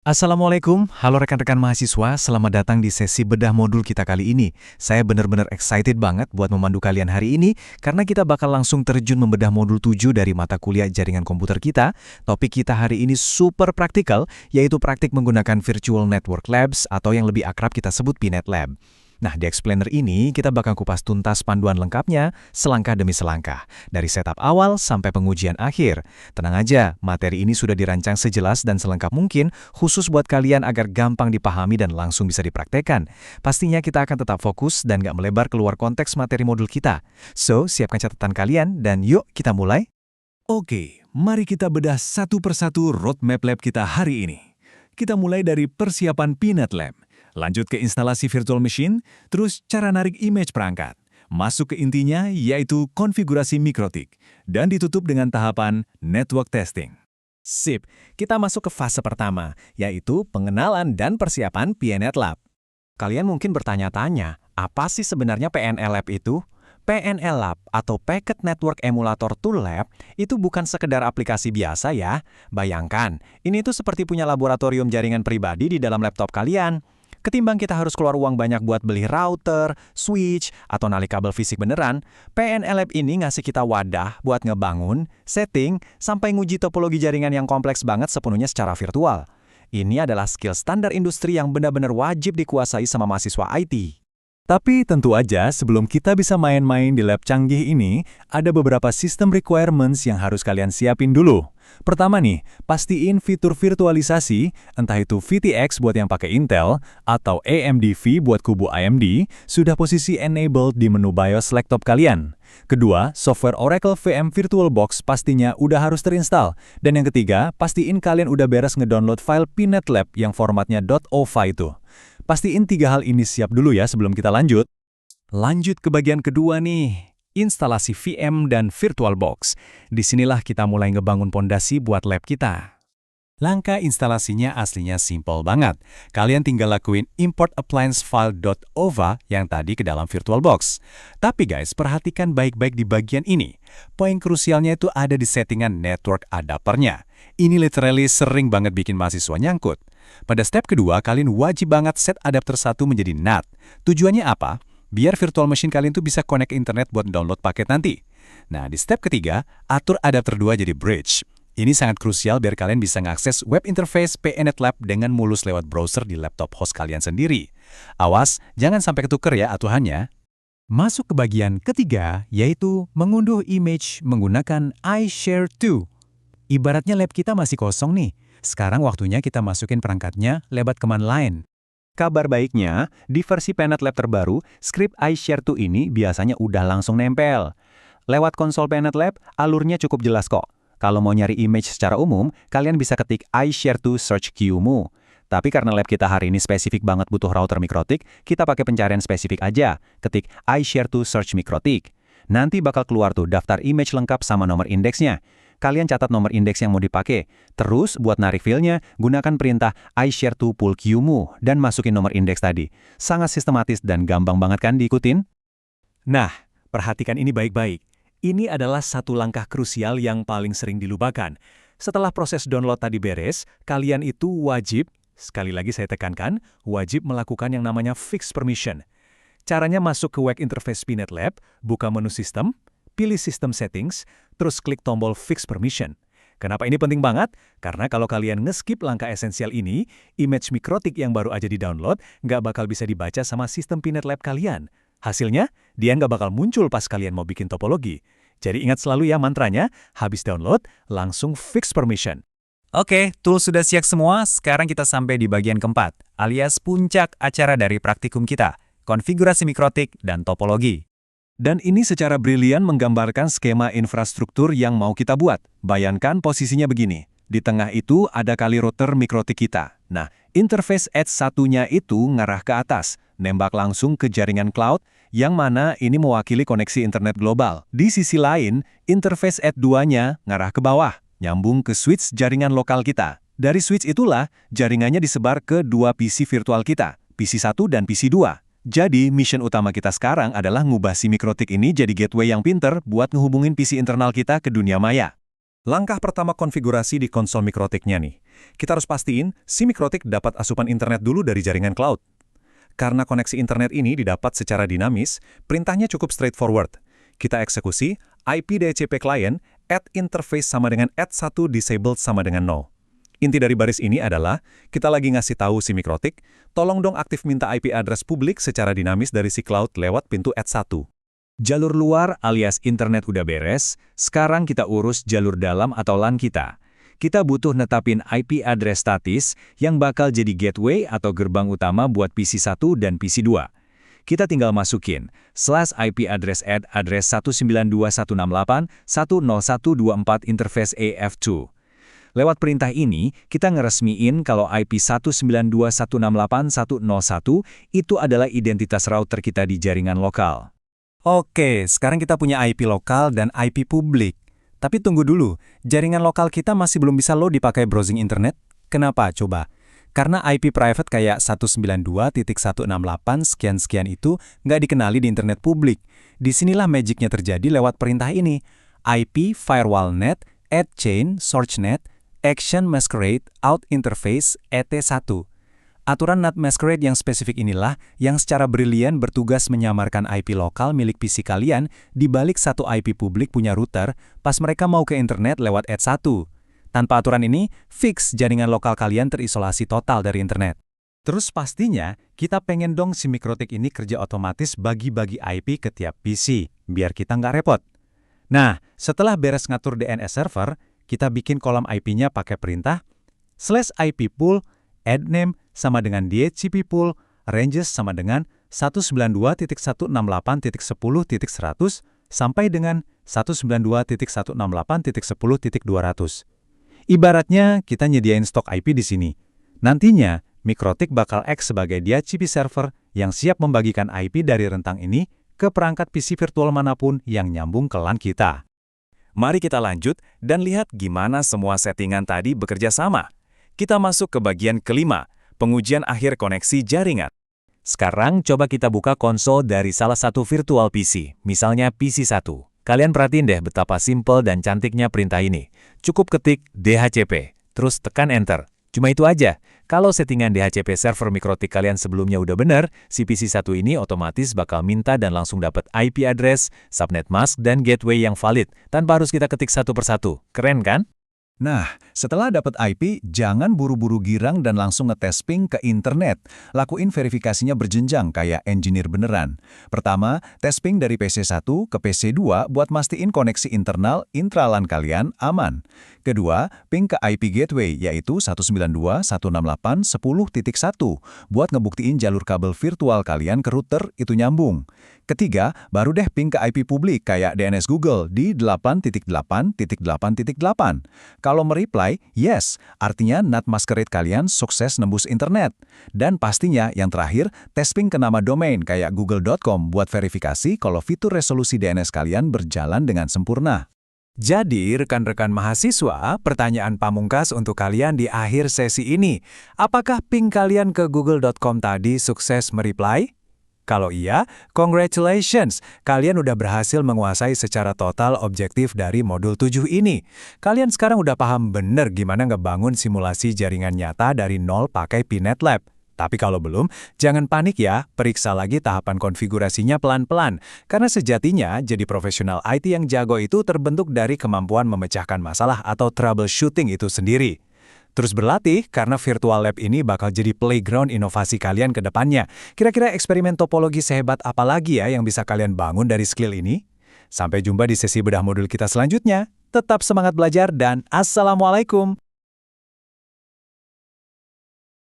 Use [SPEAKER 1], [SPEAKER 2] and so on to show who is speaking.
[SPEAKER 1] Assalamualaikum, halo rekan-rekan mahasiswa, selamat datang di sesi bedah modul kita kali ini. Saya benar-benar excited banget buat memandu kalian hari ini, karena kita bakal langsung terjun membedah modul 7 dari mata kuliah jaringan komputer kita. Topik kita hari ini super praktikal, yaitu praktik menggunakan Virtual Network Labs atau yang lebih akrab kita sebut PNET Lab. Nah, di explainer ini kita bakal kupas tuntas panduan lengkapnya, selangkah demi selangkah, dari setup awal sampai pengujian akhir. Tenang aja, materi ini sudah dirancang sejelas dan selengkap mungkin, khusus buat kalian agar gampang dipahami dan langsung bisa dipraktekkan. Pastinya kita akan tetap fokus dan nggak melebar keluar konteks materi modul kita. So, siapkan catatan kalian dan yuk kita mulai.
[SPEAKER 2] Oke, mari kita bedah satu persatu roadmap lab kita hari ini. Kita mulai dari persiapan PNET Lab. Lanjut ke instalasi virtual machine, terus cara narik image perangkat. Masuk ke intinya, yaitu konfigurasi mikrotik. Dan ditutup dengan tahapan network testing.
[SPEAKER 3] Sip, kita masuk ke fase pertama, yaitu pengenalan dan persiapan PNET Lab. Kalian mungkin bertanya-tanya, apa sih sebenarnya PNL Lab itu? PNL Lab atau Packet Network Emulator Tool Lab itu bukan sekedar aplikasi biasa ya. Bayangkan, ini tuh seperti punya laboratorium jaringan pribadi di dalam laptop kalian. Ketimbang kita harus keluar uang banyak buat beli router, switch, atau nali kabel fisik beneran, PNL Lab ini ngasih kita wadah buat ngebangun, setting, sampai nguji topologi jaringan yang kompleks banget sepenuhnya secara virtual. Ini adalah skill standar industri yang benar-benar wajib dikuasai sama mahasiswa IT.
[SPEAKER 2] Tapi tentu aja sebelum kita bisa main-main di lab canggih ini, ada beberapa sistem requirements yang harus kalian siapin dulu. Pertama nih, pastiin fitur virtualisasi, entah itu VTX buat yang pakai Intel, atau AMD-V buat kubu AMD, sudah posisi enabled di menu BIOS laptop kalian. Kedua, software Oracle VM VirtualBox pastinya udah harus terinstall. Dan yang ketiga, pastiin kalian udah beres ngedownload file PNET Lab yang formatnya .ova itu. Pastiin 3 hal ini siap dulu ya sebelum kita lanjut. Lanjut ke bagian kedua nih, instalasi VM dan VirtualBox. Disinilah kita mulai ngebangun pondasi buat lab kita. Langkah instalasinya aslinya simple banget. Kalian tinggal lakuin import appliance file.ova yang tadi ke dalam VirtualBox. Tapi guys, perhatikan baik-baik di bagian ini. Poin krusialnya itu ada di settingan network adapternya. Ini literally sering banget bikin mahasiswa nyangkut. Pada step kedua, kalian wajib banget set adapter 1 menjadi NAT. Tujuannya apa? Biar virtual machine kalian tuh bisa connect ke internet buat download paket nanti. Nah, di step ketiga, atur adapter 2 jadi bridge. Ini sangat krusial biar kalian bisa mengakses web interface PNET Lab dengan mulus lewat browser di laptop host kalian sendiri. Awas, jangan sampai ketuker ya atuhannya. Masuk ke bagian ketiga, yaitu mengunduh image menggunakan iShare2. Ibaratnya lab kita masih kosong nih. Sekarang waktunya kita masukin perangkatnya lewat command line.
[SPEAKER 3] Kabar baiknya, di versi PNET Lab terbaru, script iShare2 ini biasanya udah langsung nempel. Lewat konsol PNET Lab, alurnya cukup jelas kok. Kalau mau nyari image secara umum, kalian bisa ketik iShare2 search queue-mu. Tapi karena lab kita hari ini spesifik banget butuh router mikrotik, kita pakai pencarian spesifik aja. Ketik iShare2 search mikrotik. Nanti bakal keluar tuh daftar image lengkap sama nomor indeksnya. Kalian catat nomor indeks yang mau dipakai. Terus, buat narik filenya, gunakan perintah iShare2 pull queue-mu dan masukin nomor indeks tadi. Sangat sistematis dan gampang banget kan diikutin?
[SPEAKER 2] Nah, perhatikan ini baik-baik. Ini adalah satu langkah krusial yang paling sering dilupakan. Setelah proses download tadi beres, kalian itu wajib, sekali lagi saya tekankan, wajib melakukan yang namanya fix permission. Caranya masuk ke web interface PNET Lab, buka menu sistem, pilih System Settings, terus klik tombol Fix Permission. Kenapa ini penting banget? Karena kalau kalian ngeskip langkah esensial ini, image mikrotik yang baru aja di-download nggak bakal bisa dibaca sama sistem PNET Lab kalian. Hasilnya, dia nggak bakal muncul pas kalian mau bikin topologi. Jadi ingat selalu ya mantranya, habis download, langsung Fix Permission.
[SPEAKER 1] Oke, tool sudah siap semua, sekarang kita sampai di bagian keempat, alias puncak acara dari praktikum kita, konfigurasi mikrotik dan topologi.
[SPEAKER 2] Dan ini secara brilian menggambarkan skema infrastruktur yang mau kita buat. Bayangkan posisinya begini. Di tengah itu ada kali router mikrotik kita. Nah, interface edge satunya itu ngarah ke atas, nembak langsung ke jaringan cloud, yang mana ini mewakili koneksi internet global. Di sisi lain, interface edge 2-nya ngarah ke bawah, nyambung ke switch jaringan lokal kita. Dari switch itulah, jaringannya disebar ke 2 PC virtual kita, PC 1 dan PC 2. Jadi, mission utama kita sekarang adalah ngubah si mikrotik ini jadi gateway yang pinter buat ngehubungin PC internal kita ke dunia maya. Langkah pertama konfigurasi di konsol mikrotiknya nih. Kita harus pastiin si mikrotik dapat asupan internet dulu dari jaringan cloud. Karena koneksi internet ini didapat secara dinamis, perintahnya cukup straightforward. Kita eksekusi IP DHCP client add interface sama dengan add 1 disabled sama dengan 0. Inti dari baris ini adalah, kita lagi ngasih tahu si mikrotik, tolong dong aktif minta IP address publik secara dinamis dari si cloud lewat pintu add 1.
[SPEAKER 3] Jalur luar alias internet udah beres, sekarang kita urus jalur dalam atau LAN kita. Kita butuh netapin IP address statis yang bakal jadi gateway atau gerbang utama buat PC 1 dan PC 2. Kita tinggal masukin /IP address add address 192.168.10124 interface AF2. Lewat perintah ini, kita ngeresmiin kalau IP 192.168.101 itu adalah identitas router kita di jaringan lokal.
[SPEAKER 2] Oke, sekarang kita punya IP lokal dan IP publik. Tapi tunggu dulu, jaringan lokal kita masih belum bisa load dipakai browsing internet. Kenapa coba? Karena IP private kayak 192.168 sekian-sekian itu nggak dikenali di internet publik. Disinilah magicnya terjadi lewat perintah ini. IP firewall net, add chain, source net, action masquerade, out interface, ET1. Aturan NAT masquerade yang spesifik inilah yang secara brilian bertugas menyamarkan IP lokal milik PC kalian di balik satu IP publik punya router pas mereka mau ke internet lewat ET1. Tanpa aturan ini, fix jaringan lokal kalian terisolasi total dari internet. Terus pastinya, kita pengen dong si mikrotik ini kerja otomatis bagi-bagi IP ke tiap PC, biar kita nggak repot. Nah, setelah beres ngatur DNS server, kita bikin kolam IP-nya pakai perintah /IP pool, add name sama dengan DHCP pool, ranges sama dengan 192.168.10.100 sampai dengan 192.168.10.200. Ibaratnya kita nyediain stok IP di sini. Nantinya, mikrotik bakal act sebagai DHCP server yang siap membagikan IP dari rentang ini ke perangkat PC virtual manapun yang nyambung ke LAN kita.
[SPEAKER 3] Mari kita lanjut dan lihat gimana semua settingan tadi bekerja sama. Kita masuk ke bagian kelima, pengujian akhir koneksi jaringan. Sekarang coba kita buka konsol dari salah satu virtual PC, misalnya PC 1. Kalian perhatiin deh betapa simpel dan cantiknya perintah ini. Cukup ketik DHCP, terus tekan Enter. Cuma itu aja. Kalau settingan DHCP server mikrotik kalian sebelumnya udah bener, si PC 1 ini otomatis bakal minta dan langsung dapat IP address, subnet mask, dan gateway yang valid, tanpa harus kita ketik satu persatu. Keren kan?
[SPEAKER 2] Nah, setelah dapat IP, jangan buru-buru girang dan langsung ngetes ping ke internet. Lakuin verifikasinya berjenjang kayak engineer beneran. Pertama, tes ping dari PC 1 ke PC 2 buat mastiin koneksi internal intralan kalian aman. Kedua, ping ke IP gateway yaitu 192.168.10.1 buat ngebuktiin jalur kabel virtual kalian ke router itu nyambung. Ketiga, baru deh ping ke IP publik kayak DNS Google di 8.8.8.8. Kalau mereply, yes, artinya NAT masquerade kalian sukses nembus internet. Dan pastinya yang terakhir, tes ping ke nama domain kayak google.com buat verifikasi kalau fitur resolusi DNS kalian berjalan dengan sempurna.
[SPEAKER 3] Jadi, rekan-rekan mahasiswa, pertanyaan pamungkas untuk kalian di akhir sesi ini. Apakah ping kalian ke google.com tadi sukses mereply? Kalau iya, congratulations! Kalian udah berhasil menguasai secara total objektif dari modul 7 ini. Kalian sekarang udah paham bener gimana ngebangun simulasi jaringan nyata dari nol pakai PNetLab. Tapi kalau belum, jangan panik ya, periksa lagi tahapan konfigurasinya pelan-pelan. Karena sejatinya, jadi profesional IT yang jago itu terbentuk dari kemampuan memecahkan masalah atau troubleshooting itu sendiri. Terus berlatih, karena virtual lab ini bakal jadi playground inovasi kalian ke depannya. Kira-kira eksperimen topologi sehebat apa lagi ya yang bisa kalian bangun dari skill ini? Sampai jumpa di sesi bedah modul kita selanjutnya. Tetap semangat belajar dan Assalamualaikum!